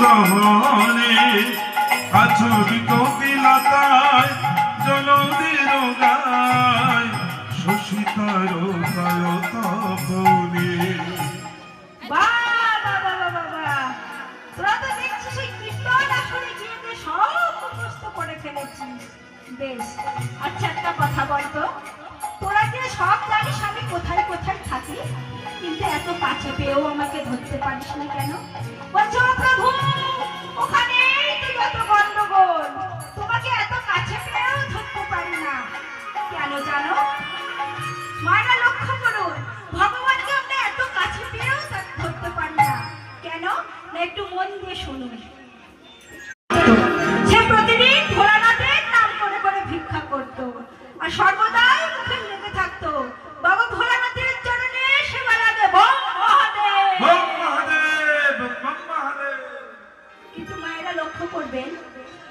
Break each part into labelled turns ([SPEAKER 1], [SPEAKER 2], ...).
[SPEAKER 1] গহনে আচরিত বিলাতায় জলদের গায় শশিতার তপনে।
[SPEAKER 2] তোরা তো দেখছিস সেই কীর্তন আসরে গিয়ে সব মুখস্থ করে ফেলেছিস। বেশ, আচ্ছা একটা কথা বলতো, তোরা যে সব জানিস আমি কোথায় কোথায় থাকি, কিন্তু এত কাছে পেয়েও আমাকে ধরতে পারিস না কেন? বলছো প্রভু ওখানেই তো যত গন্ডগোল, তোমাকে এত কাছে পেয়েও ধরতে পারি না কেন জানো? মায়েরা লক্ষ্য করুন, ভগবানকে আমরা এত কাছে পেয়েও ধরতে পারি না কেন? না একটু মন দিয়ে শুনুন। সে প্রতিদিন ভোলানাথের নাম করে করে ভিক্ষা করতো আর সর্বদাই মুখে লেগে থাকতো বাবা ভোলানাথের চরণে সেবা লাগে বম মহাদেব
[SPEAKER 1] বম মহাদেব বম মহাদেব।
[SPEAKER 2] কিন্তু মায়েরা লক্ষ্য করবেন,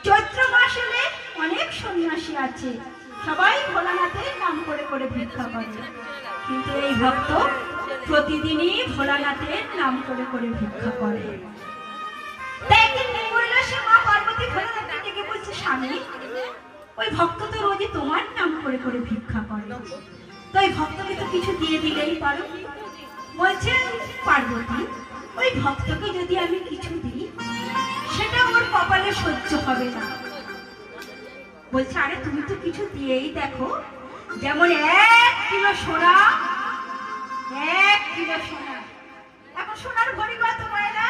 [SPEAKER 2] চৈত্র মাস এলে অনেক সন্ন্যাসী আছে, সবাই ভোলানাথের নাম করে করে ভিক্ষা করে, কিন্তু এই ভক্ত প্রতিদিনই ভোলানাথের নাম করে করে ভিক্ষা করে। তাই একদিন কি করল, সে মা পার্বতী ভোলানাথকে ডেকে বলছে, স্বামী ওই ভক্ত তো রোজই তোমার নাম করে করে ভিক্ষা করে, তো ওই ভক্তকে তো কিছু দিয়ে দিলেই পারো। বলছে পার্বতী, ওই ভক্তকে যদি আমি কিছু দিই সেটা ওর কপালে সহ্য হবে না। বলছে আরে তুমি তো কিছু দিয়েই দেখো, যেমন 1 কিলো সোনা, 1 কিলো সোনা। এখন সোনার ভরি কত মায়েরা?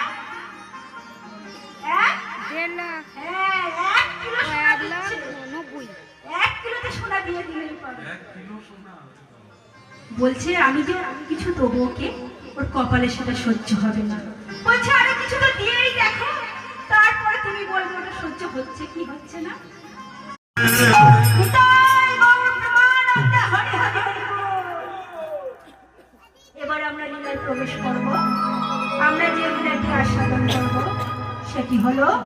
[SPEAKER 2] 1.5 লাখ। হ্যাঁ 1 কিলো সোনা দিচ্ছে। 1 কিলোতে সোনা দিয়ে দিলেই পারে।
[SPEAKER 1] 1 কিলো সোনা।
[SPEAKER 2] বলছে আমি যে কিছু দেবো ওকে, ওর কপালে সেটা সহ্য হবে না। বলছে আরে কিছু তো দিয়েই দেখো, তারপরে তুমি বলবে ওটা সহ্য হচ্ছে কি হচ্ছে না। এবার আমরা লীলায় প্রবেশ করব। আমরা যে লীলাটি আস্বাদন করব সেটি হলো